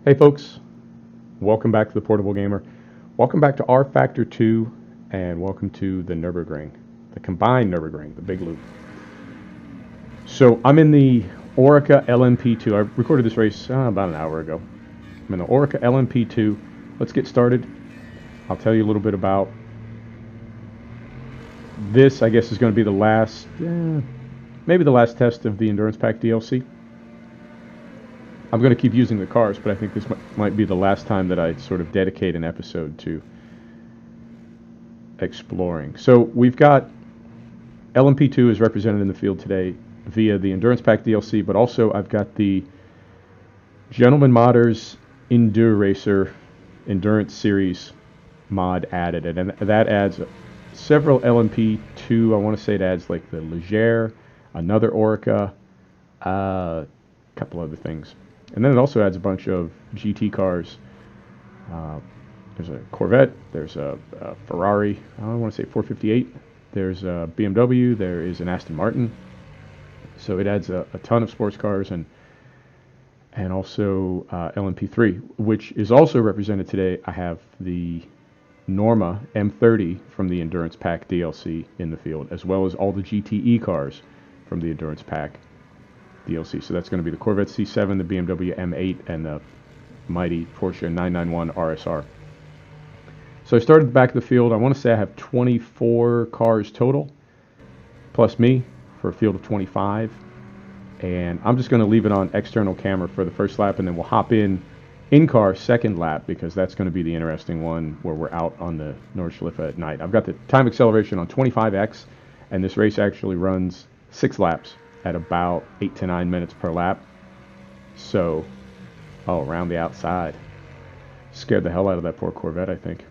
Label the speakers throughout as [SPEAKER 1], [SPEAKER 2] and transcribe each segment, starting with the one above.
[SPEAKER 1] Hey folks, welcome back to the Portable Gamer. Welcome back to rFactor 2 and welcome to the Nurburgring, the combined Nurburgring, the big loop. So I'm in the Oreca LMP2. I recorded this race about an hour ago. I'm in the Oreca LMP2. Let's get started. I'll tell you a little bit about this. I guess is going to be the last, maybe the last test of the Endurance Pack DLC. I'm going to keep using the cars, but I think this might be the last time that I sort of dedicate an episode to exploring. So we've got LMP2 is represented in the field today via the Endurance Pack DLC, but also I've got the Gentleman Modders Enduro Racer Endurance Series mod added, and that adds several LMP2. I want to say it adds like the Leger, another Oreca, a couple other things. And then it also adds a bunch of GT cars. There's a Corvette, there's a Ferrari, I want to say 458, there's a BMW, there is an Aston Martin. So it adds a ton of sports cars and also LMP3, which is also represented today. I have the Norma M30 from the Endurance Pack DLC in the field, as well as all the GTE cars from the Endurance Pack DLC. So that's going to be the Corvette C7, the BMW M8, and the mighty Porsche 991 RSR. So I started at the back of the field. I want to say I have 24 cars total, plus me, for a field of 25. And I'm just going to leave it on external camera for the first lap, and then we'll hop in-car second lap, because that's going to be the interesting one where we're out on the Nordschleife at night. I've got the time acceleration on 25x, and this race actually runs 6 laps at about 8 to 9 minutes per lap. So, around the outside. Scared the hell out of that poor Corvette, I think.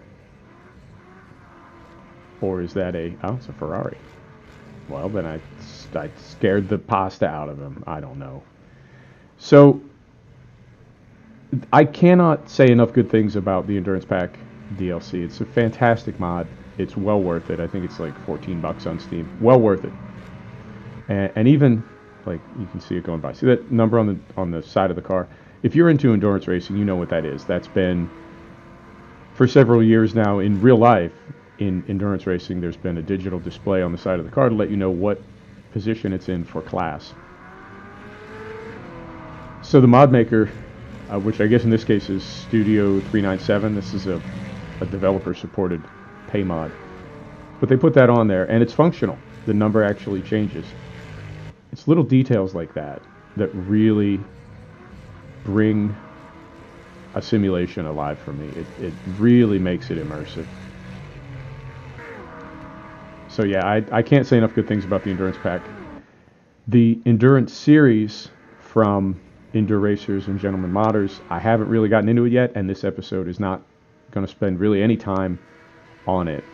[SPEAKER 1] Or is that it's a Ferrari. Well, then I scared the pasta out of him. I don't know. So, I cannot say enough good things about the Endurance Pack DLC. It's a fantastic mod. It's well worth it. I think it's like $14 on Steam. Well worth it. And even, like, you can see it going by. See that number on the side of the car? If you're into endurance racing, you know what that is. That's been, for several years now, in real life, in endurance racing, there's been a digital display on the side of the car to let you know what position it's in for class. So the mod maker, which I guess in this case is Studio 397, this is a developer-supported pay mod. But they put that on there, and it's functional. The number actually changes. It's little details like that that really bring a simulation alive for me. It really makes it immersive. So yeah, I can't say enough good things about the Endurance Pack. The Endurance series from Enduro Racers and Gentleman Modders, I haven't really gotten into it yet, and this episode is not going to spend really any time on it.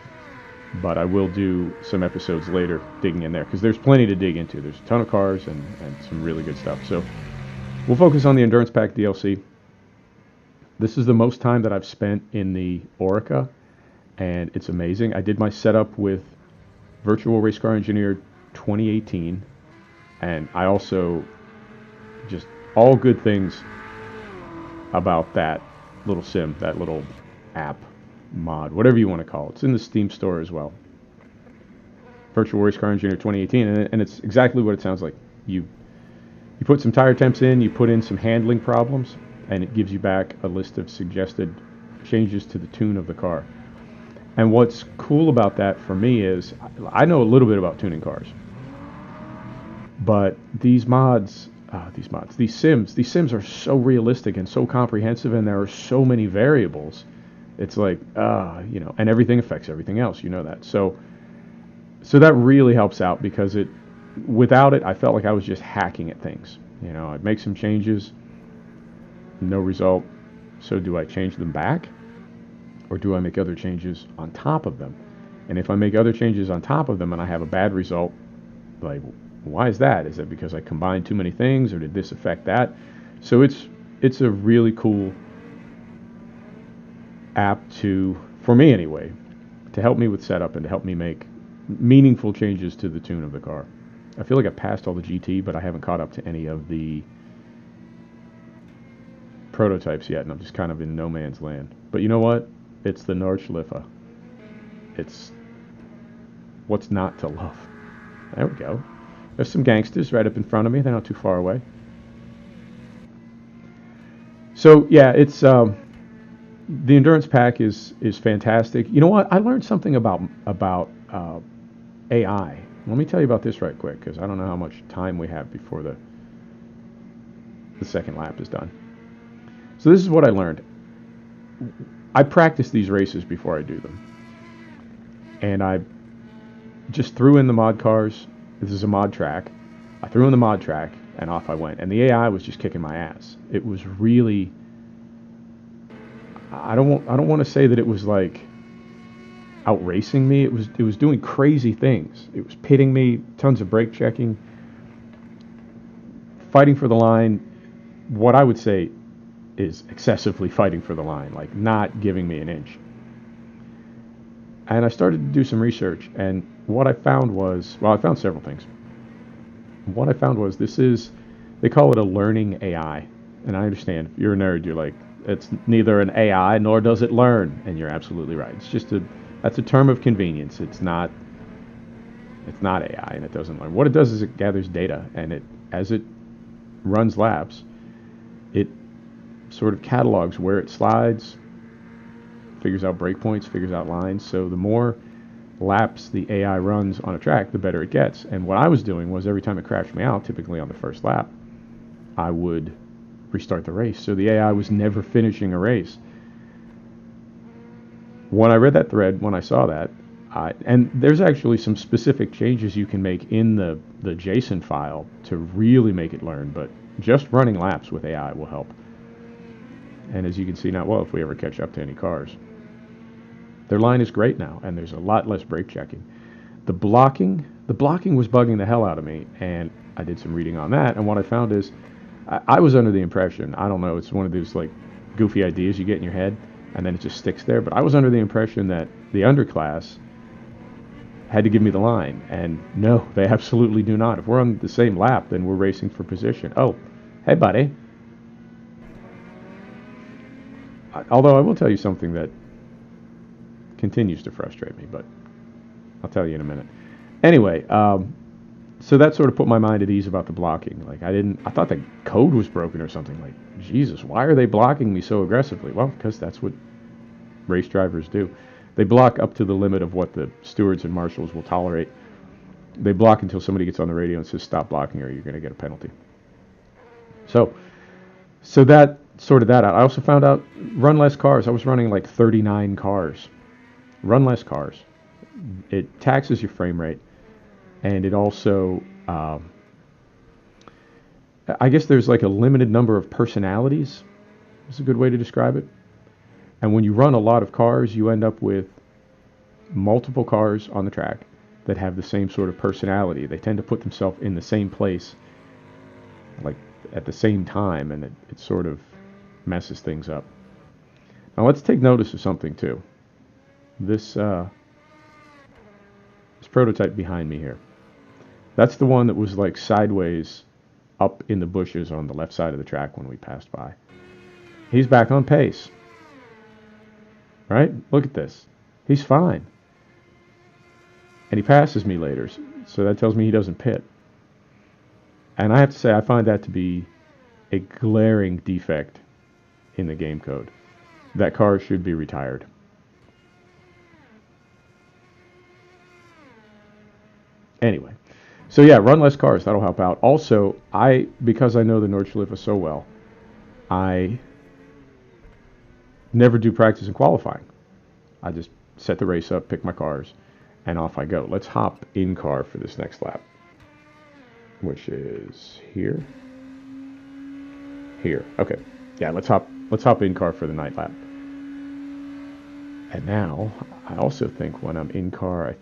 [SPEAKER 1] But I will do some episodes later digging in there, because there's plenty to dig into. There's a ton of cars and some really good stuff. So we'll focus on the Endurance Pack DLC. This is the most time that I've spent in the Oreca, and it's amazing. I did my setup with Virtual Race Car Engineer 2018, and I also just all good things about that little sim, that little app. Mod, whatever you want to call it. It's in the Steam store as well. Virtual Race Car Engineer 2018, and it's exactly what it sounds like. You put some tire temps in, you put in some handling problems, and it gives you back a list of suggested changes to the tune of the car. And what's cool about that for me is I know a little bit about tuning cars, but these sims are so realistic and so comprehensive, and there are so many variables. It's like, and everything affects everything else. You know that. So that really helps out, because without it, I felt like I was just hacking at things. I'd make some changes, no result. So do I change them back, or do I make other changes on top of them? And if I make other changes on top of them and I have a bad result, like, why is that? Is it because I combined too many things, or did this affect that? So it's a really cool app for me anyway, to help me with setup and to help me make meaningful changes to the tune of the car. I feel like I passed all the GT, but I haven't caught up to any of the prototypes yet, and I'm just kind of in no man's land. But you know what? It's the Nordschleife. It's what's not to love. There we go. There's some gangsters right up in front of me. They're not too far away. So yeah, it's the endurance pack is fantastic. You know what? I learned something about AI. Let me tell you about this right quick, because I don't know how much time we have before the second lap is done. So this is what I learned. I practice these races before I do them, and I just threw in the mod cars. This is a mod track. I threw in the mod track, and off I went. And the AI was just kicking my ass. It was really. I don't want to say that it was like outracing me. It was doing crazy things. It was pitting me, tons of brake checking, fighting for the line. What I would say is excessively fighting for the line, like not giving me an inch. And I started to do some research, and what I found was, well, I found several things. What I found was they call it a learning AI. And I understand, if you're a nerd, you're like, it's neither an AI nor does it learn. And you're absolutely right. It's just that's a term of convenience. It's not AI, and it doesn't learn. What it does is it gathers data, and as it runs laps, it sort of catalogs where it slides, figures out breakpoints, figures out lines. So the more laps the AI runs on a track, the better it gets. And what I was doing was every time it crashed me out, typically on the first lap, I would restart the race. So the AI was never finishing a race. When I read that thread, when I saw that, and there's actually some specific changes you can make in the JSON file to really make it learn, but just running laps with AI will help. And as you can see now, well, if we ever catch up to any cars, their line is great now, and there's a lot less brake checking. The blocking was bugging the hell out of me, and I did some reading on that, and what I found is, I was under the impression, I don't know, it's one of those like goofy ideas you get in your head, and then it just sticks there, but I was under the impression that the underclass had to give me the line, and no, they absolutely do not. If we're on the same lap, then we're racing for position. Oh, hey buddy. Although I will tell you something that continues to frustrate me, but I'll tell you in a minute. Anyway, so that sort of put my mind at ease about the blocking. Like I thought the code was broken or something. Like, Jesus, why are they blocking me so aggressively? Well, because that's what race drivers do. They block up to the limit of what the stewards and marshals will tolerate. They block until somebody gets on the radio and says, stop blocking or you're going to get a penalty. So that sorted that out. I also found out, run less cars. I was running like 39 cars. Run less cars. It taxes your frame rate, and it also, I guess there's like a limited number of personalities. That's a good way to describe it. And when you run a lot of cars, you end up with multiple cars on the track that have the same sort of personality. They tend to put themselves in the same place, like at the same time, and it sort of messes things up. Now let's take notice of something too. This prototype behind me here. That's the one that was like sideways up in the bushes on the left side of the track when we passed by. He's back on pace. Right? Look at this. He's fine. And he passes me later, so that tells me he doesn't pit. And I have to say, I find that to be a glaring defect in the game code. That car should be retired. Anyway, so yeah, run less cars. That'll help out. Also, because I know the Nordschleife so well, I never do practice and qualifying. I just set the race up, pick my cars, and off I go. Let's hop in car for this next lap, which is here. Here. Okay. Yeah, let's hop in car for the night lap. And now, I also think when I'm in car,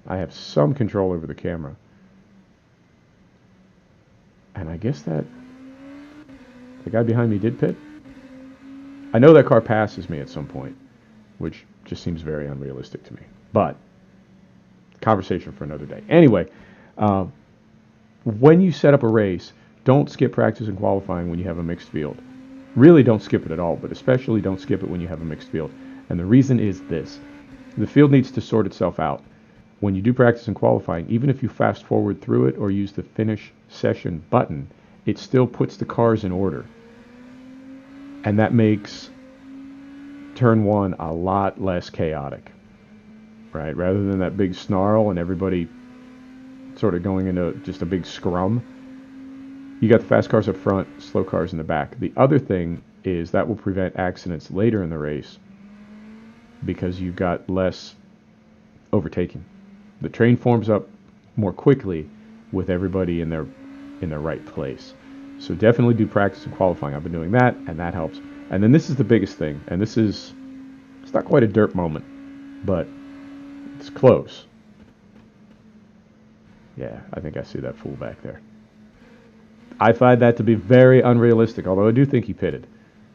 [SPEAKER 1] I have some control over the camera. And I guess that the guy behind me did pit. I know that car passes me at some point, which just seems very unrealistic to me. But conversation for another day. Anyway, when you set up a race, don't skip practice and qualifying when you have a mixed field. Really don't skip it at all, but especially don't skip it when you have a mixed field. And the reason is this. The field needs to sort itself out. When you do practice and qualifying, even if you fast forward through it or use the finish session button, it still puts the cars in order. And that makes turn one a lot less chaotic, right? Rather than that big snarl and everybody sort of going into just a big scrum, you got the fast cars up front, slow cars in the back. The other thing is that will prevent accidents later in the race because you've got less overtaking. The train forms up more quickly with everybody in their right place. So definitely do practice and qualifying. I've been doing that, and that helps. And then this is the biggest thing, and it's not quite a dirt moment, but it's close. Yeah, I think I see that fool back there. I find that to be very unrealistic, although I do think he pitted,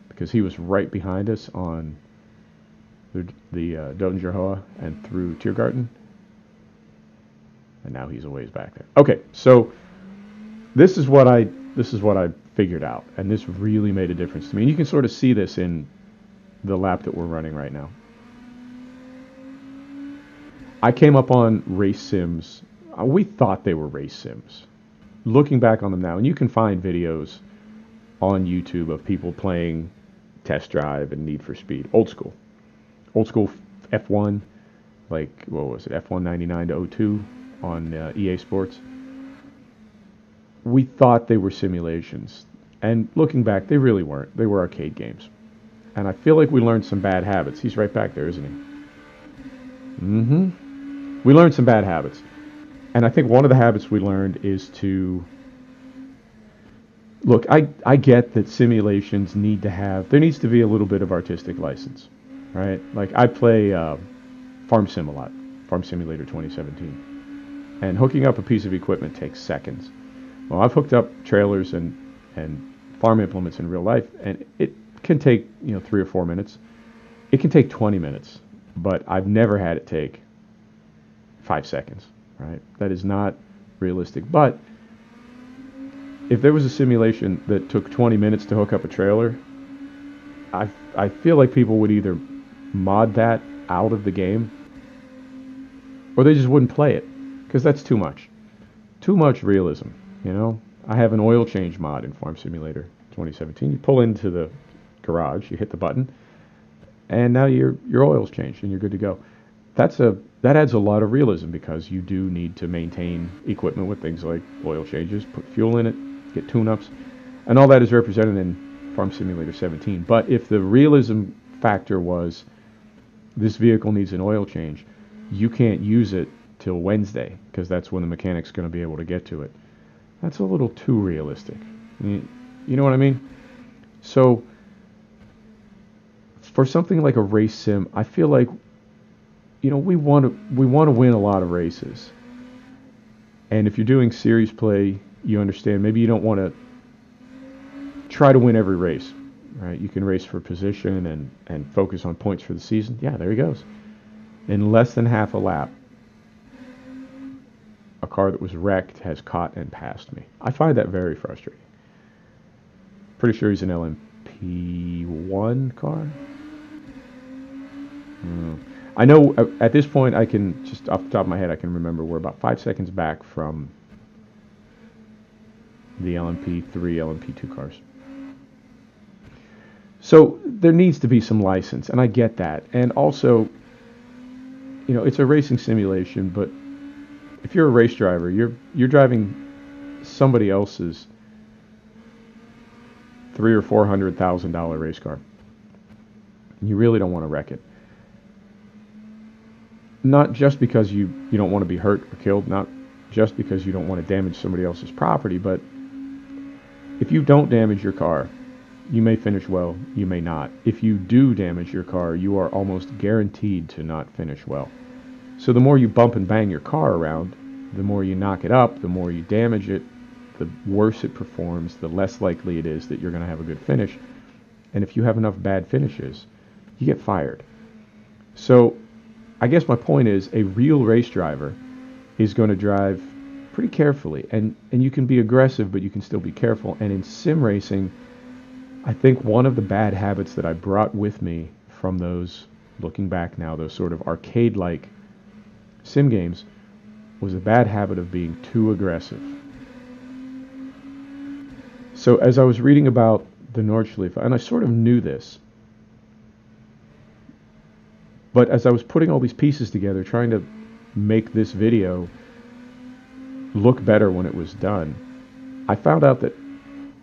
[SPEAKER 1] because he was right behind us on the Dotinger Hoa and through Tiergarten. And now he's a ways back there. Okay, so this is what I figured out, and this really made a difference to me. And you can sort of see this in the lap that we're running right now. I came up on race sims. We thought they were race sims. Looking back on them now, and you can find videos on YouTube of people playing Test Drive and Need for Speed. Old school F1, like, what was it, F1 99 to 02 on EA Sports. We thought they were simulations, and looking back, they really weren't. They were arcade games. And I feel like we learned some bad habits. He's right back there, isn't he? We learned some bad habits. And I think one of the habits we learned is to look, I get that simulations there needs to be a little bit of artistic license, right? Like, I play Farm Sim a lot, Farm Simulator 2017. And hooking up a piece of equipment takes seconds. Well, I've hooked up trailers and farm implements in real life, and it can take 3 or 4 minutes. It can take 20 minutes, but I've never had it take 5 seconds. Right? That is not realistic. But if there was a simulation that took 20 minutes to hook up a trailer, I feel like people would either mod that out of the game, or they just wouldn't play it, because that's too much. Too much realism, I have an oil change mod in Farm Simulator 2017. You pull into the garage, you hit the button, and now your oil's changed and you're good to go. That adds a lot of realism, because you do need to maintain equipment with things like oil changes, put fuel in it, get tune-ups, and all that is represented in Farm Simulator 17. But if the realism factor was this vehicle needs an oil change, you can't use it till Wednesday, because that's when the mechanic's going to be able to get to it. That's a little too realistic. You know what I mean? So for something like a race sim, I feel like we want to win a lot of races. And if you're doing series play, you understand maybe you don't want to try to win every race, right? You can race for position and focus on points for the season. Yeah, there he goes. In less than half a lap, a car that was wrecked has caught and passed me. I find that very frustrating. Pretty sure he's an LMP2 car. I know at this point, I can, just off the top of my head, I can remember we're about 5 seconds back from the LMP3, LMP2 cars. So there needs to be some license, and I get that. And also, it's a racing simulation, but if you're a race driver, you're driving somebody else's $300,000 or $400,000 race car. You really don't want to wreck it. Not just because you don't want to be hurt or killed, not just because you don't want to damage somebody else's property, but if you don't damage your car, you may finish well, you may not. If you do damage your car, you are almost guaranteed to not finish well. So the more you bump and bang your car around, the more you knock it up, the more you damage it, the worse it performs, the less likely it is that you're going to have a good finish. And if you have enough bad finishes, you get fired. So I guess my point is, a real race driver is going to drive pretty carefully. And you can be aggressive, but you can still be careful. And in sim racing, I think one of the bad habits that I brought with me from those, looking back now, those sort of arcade-like sim games, was a bad habit of being too aggressive. So as I was reading about the Nordschleife, and I sort of knew this, but as I was putting all these pieces together, trying to make this video look better when it was done, I found out that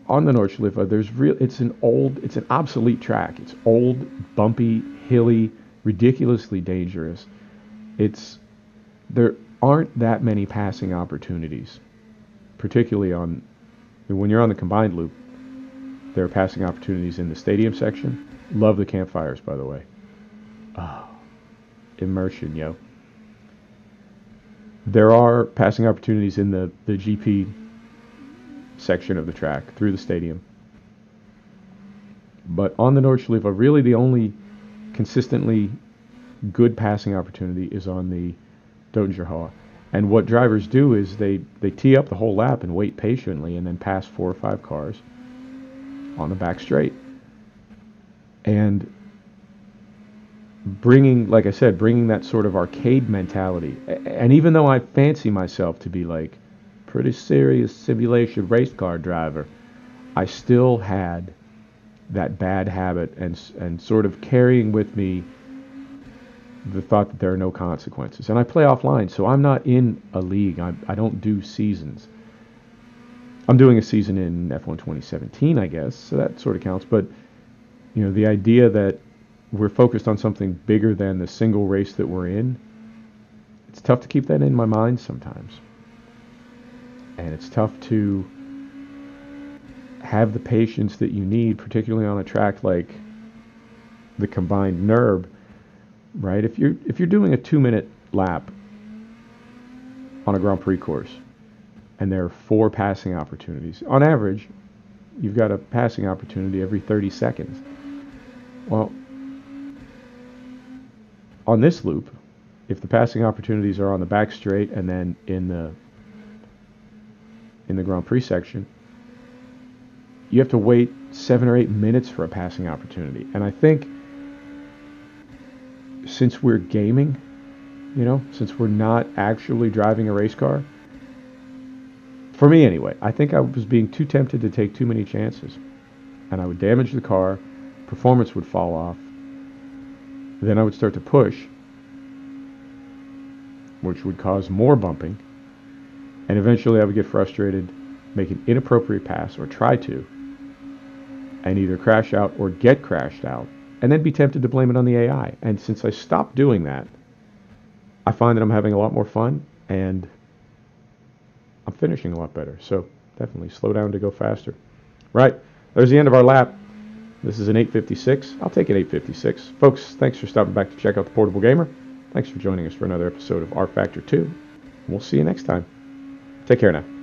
[SPEAKER 1] on the Nordschleife, it's an obsolete track. It's old, bumpy, hilly, ridiculously dangerous. There aren't that many passing opportunities, particularly when you're on the combined loop. There are passing opportunities in the stadium section. Love the campfires, by the way. Oh, immersion, yo. There are passing opportunities in the GP section of the track through the stadium. But on the Nordschleife, really the only consistently good passing opportunity is on the Dodengerhalle. And what drivers do is they tee up the whole lap and wait patiently and then pass 4 or 5 cars on the back straight. And bringing that sort of arcade mentality. And even though I fancy myself to be like pretty serious simulation race car driver, I still had that bad habit and sort of carrying with me the thought that there are no consequences. And I play offline, so I'm not in a league. I don't do seasons. I'm doing a season in F1 2017, I guess, so that sort of counts. But, the idea that we're focused on something bigger than the single race that we're in, it's tough to keep that in my mind sometimes. And it's tough to have the patience that you need, particularly on a track like the combined Nurb, right? If you're doing a 2-minute lap on a Grand Prix course and there are 4 passing opportunities, on average, you've got a passing opportunity every 30 seconds. Well, on this loop, if the passing opportunities are on the back straight and then in the Grand Prix section, you have to wait 7 or 8 minutes for a passing opportunity. And I think since we're gaming, since we're not actually driving a race car, for me anyway, I think I was being too tempted to take too many chances. And I would damage the car, performance would fall off, then I would start to push, which would cause more bumping, and eventually I would get frustrated, make an inappropriate pass, or try to, and either crash out or get crashed out, and then be tempted to blame it on the AI. And since I stopped doing that, I find that I'm having a lot more fun, and I'm finishing a lot better. So definitely slow down to go faster. Right, there's the end of our lap. This is an 8:56. I'll take an 8:56. Folks, thanks for stopping back to check out The Portable Gamer. Thanks for joining us for another episode of rFactor 2. We'll see you next time. Take care now.